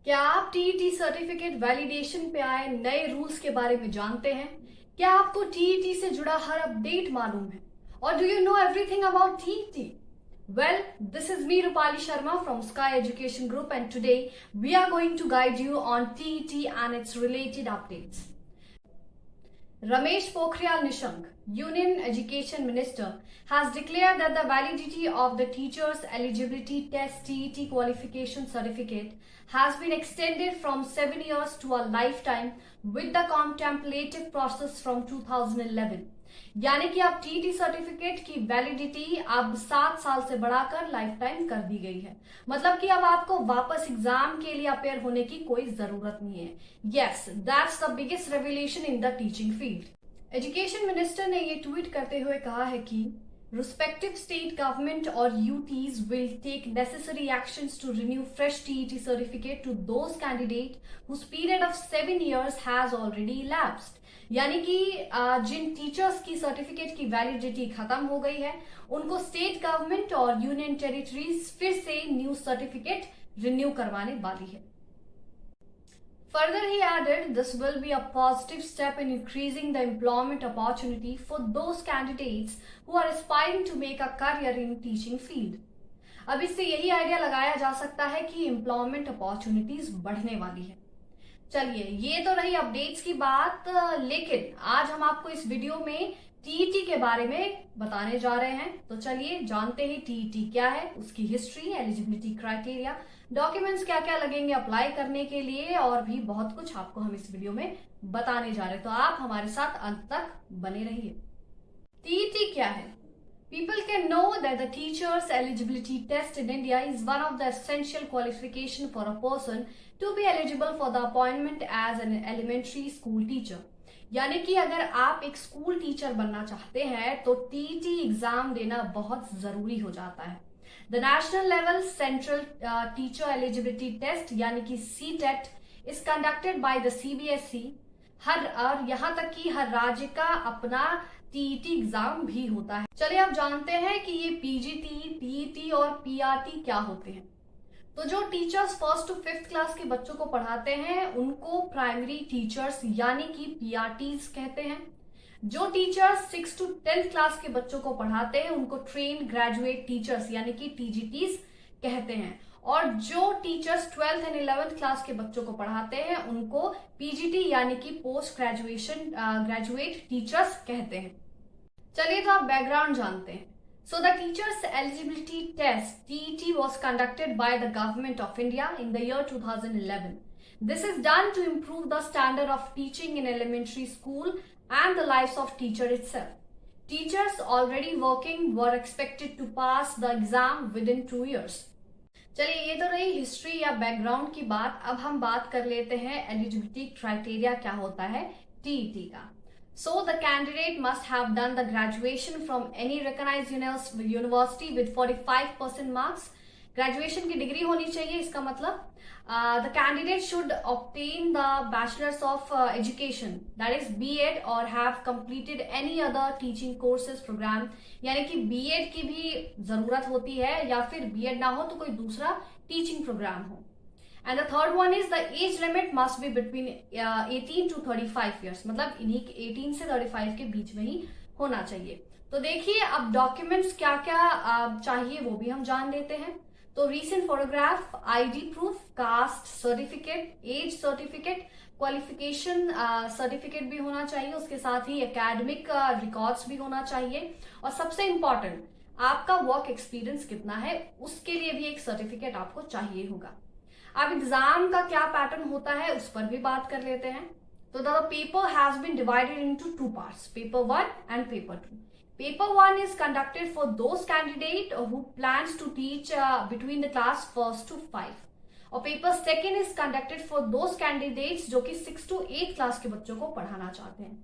क्या आप TET certificate validation पे आए नए रूल्स के बारे में जानते हैं? क्या आपको टीईटी से जुड़ा हर अपडेट मालूम है? और do you know everything about TET? Well, this is me Rupali Sharma from Sky Education Group, and today we are going to guide you on TET and its related updates. Ramesh Pokhriyal Nishank, Union Education Minister, has declared that the validity of the Teachers Eligibility Test TET qualification certificate has been extended from 7 years to a lifetime with the contemplative process from 2011. यानी कि अब TT certificate की validity अब 7 साल से बढ़ाकर life time कर दी गई है। मतलब कि अब आपको वापस एग्जाम के लिए अपेयर होने की कोई जरूरत नहीं है। Yes, that's the biggest revolution in the teaching field. Education minister ने ये ट्वीट करते हुए कहा है कि respective state government or UTs will take necessary actions to renew fresh TET certificate to those candidates whose period of 7 years has already elapsed. यानी कि जिन teachers की सर्टिफिकेट की वैलिडिटी खत्म हो गई है उनको स्टेट गवर्नमेंट और यूनियन टेरिटरीज फिर से न्यू सर्टिफिकेट रिन्यू करवाने वाली है। Further, he added, this will be a positive step in increasing the employment opportunity for those candidates who are aspiring to make a career in teaching field. अब इससे यही idea लगाया जा सकता है कि एम्प्लॉयमेंट अपॉर्चुनिटीज बढ़ने वाली है। चलिए, ये तो रही अपडेट्स की बात, लेकिन आज हम आपको इस वीडियो में टीईटी के बारे में बताने जा रहे हैं। तो चलिए जानते हैं टीईटी क्या है, उसकी हिस्ट्री, एलिजिबिलिटी क्राइटेरिया, डॉक्यूमेंट्स क्या क्या लगेंगे अप्लाई करने के लिए, और भी बहुत कुछ आपको हम इस वीडियो में बताने जा रहे हैं। तो आप हमारे साथ अंत तक बने रहिए। टीईटी क्या है? People can know that the teacher's eligibility test in India is one of the essential qualification for a person to be eligible for the appointment as an elementary school teacher. यानी कि अगर आप एक school teacher बनना चाहते हैं तो TET exam देना बहुत जरूरी हो जाता है। The national level central teacher eligibility test यानी कि CTET is conducted by the CBSE. और यहाँ तक कि हर राज्य का अपना टीईटी एग्जाम भी होता है। चलिए अब जानते हैं कि ये पीजीटी, टीईटी और पीआरटी क्या होते हैं। तो जो teachers 1st to 5th class के बच्चों को पढ़ाते हैं उनको प्राइमरी टीचर्स यानी कि पीआरटीज कहते हैं। जो teachers 6th to 10th class के बच्चों को पढ़ाते हैं उनको ट्रेन ग्रेजुएट टीचर्स यानी कि टीजीटीज कहते हैं। और जो teachers 12th and 11th class के बच्चों को पढ़ाते हैं उनको पीजीटी यानी कि पोस्ट ग्रेजुएशन ग्रेजुएट टीचर्स कहते हैं। चलिए तो आप बैकग्राउंड जानते हैं। So the Teachers Eligibility Test TET was conducted by the Government of India in the year 2011. This is done to improve the standard of teaching in elementary school and the lives of teacher itself. Teachers already working were expected to pass the exam within 2 years. चलिए ये तो रही history या background की बात। अब हम बात कर लेते हैं एलिजिबिलिटी क्राइटेरिया क्या होता है टीईटी का। So the candidate must have done the graduation from any recognized university with 45% marks. Graduation की डिग्री होनी चाहिए, इसका मतलब the candidate should obtain the bachelor's of education, that is B.Ed, or have completed any other teaching courses program. यानी कि B.Ed की भी जरूरत होती है या फिर B.Ed ना हो तो कोई दूसरा टीचिंग प्रोग्राम हो। And the third one is the age limit must be between 18 to 35 years. मतलब इन्हीं 18 से 35 के बीच में ही होना चाहिए। तो देखिए अब डॉक्यूमेंट्स क्या क्या चाहिए वो भी हम जान लेते हैं। तो recent photograph, ID proof, caste certificate, age certificate, qualification certificate भी होना चाहिए। उसके साथ ही एकेडमिक रिकॉर्ड्स भी होना चाहिए। और सबसे इंपॉर्टेंट, आपका वर्क एक्सपीरियंस कितना है उसके लिए भी एक सर्टिफिकेट आपको चाहिए होगा। अब एग्जाम का क्या पैटर्न होता है उस पर भी बात कर लेते हैं। तो the paper has been divided into 2 parts, paper 1 and paper 2। Paper 1 is conducted for those candidate who plans to teach between the class 1st to 5, और paper 2 is conducted for those candidates जो कि 6th to 8th class के बच्चों को पढ़ाना चाहते हैं।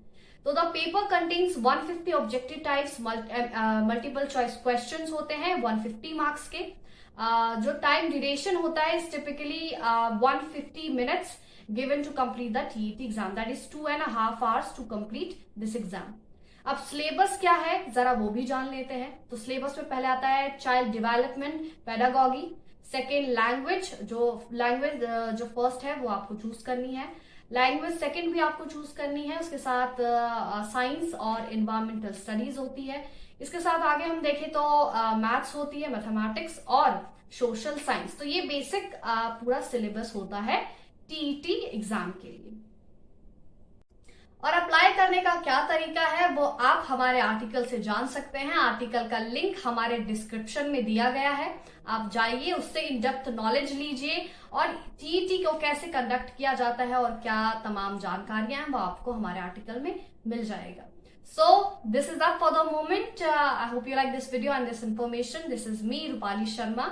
तो the paper contains 150 objective types, multiple choice questions होते हैं 150 मार्क्स के। जो टाइम ड्यूरेशन होता है is typically 150 minutes given to complete the TET exam, that is 2.5 hours to complete this exam. अब सिलेबस क्या है जरा वो भी जान लेते हैं। तो सिलेबस में पहले आता है child development pedagogy, second language, जो फर्स्ट है वो आपको चूज करनी है, लैंग्वेज सेकेंड भी आपको चूज करनी है। उसके साथ साइंस और इन्वायरमेंटल स्टडीज होती है। इसके साथ आगे हम देखें तो मैथ्स होती है, मैथमेटिक्स और सोशल साइंस। तो ये बेसिक पूरा सिलेबस होता है टीईटी एग्जाम के लिए। और अप्लाई करने का क्या तरीका है वो आप हमारे आर्टिकल से जान सकते हैं। आर्टिकल का लिंक हमारे डिस्क्रिप्शन में दिया गया है, आप जाइए, उससे इन डेप्थ नॉलेज लीजिए और टीईटी को कैसे कंडक्ट किया जाता है और क्या तमाम जानकारियां हैं वो आपको हमारे आर्टिकल में मिल जाएगा। So this is that for the moment. I hope you like this video and this information. This is me, Rupali Sharma.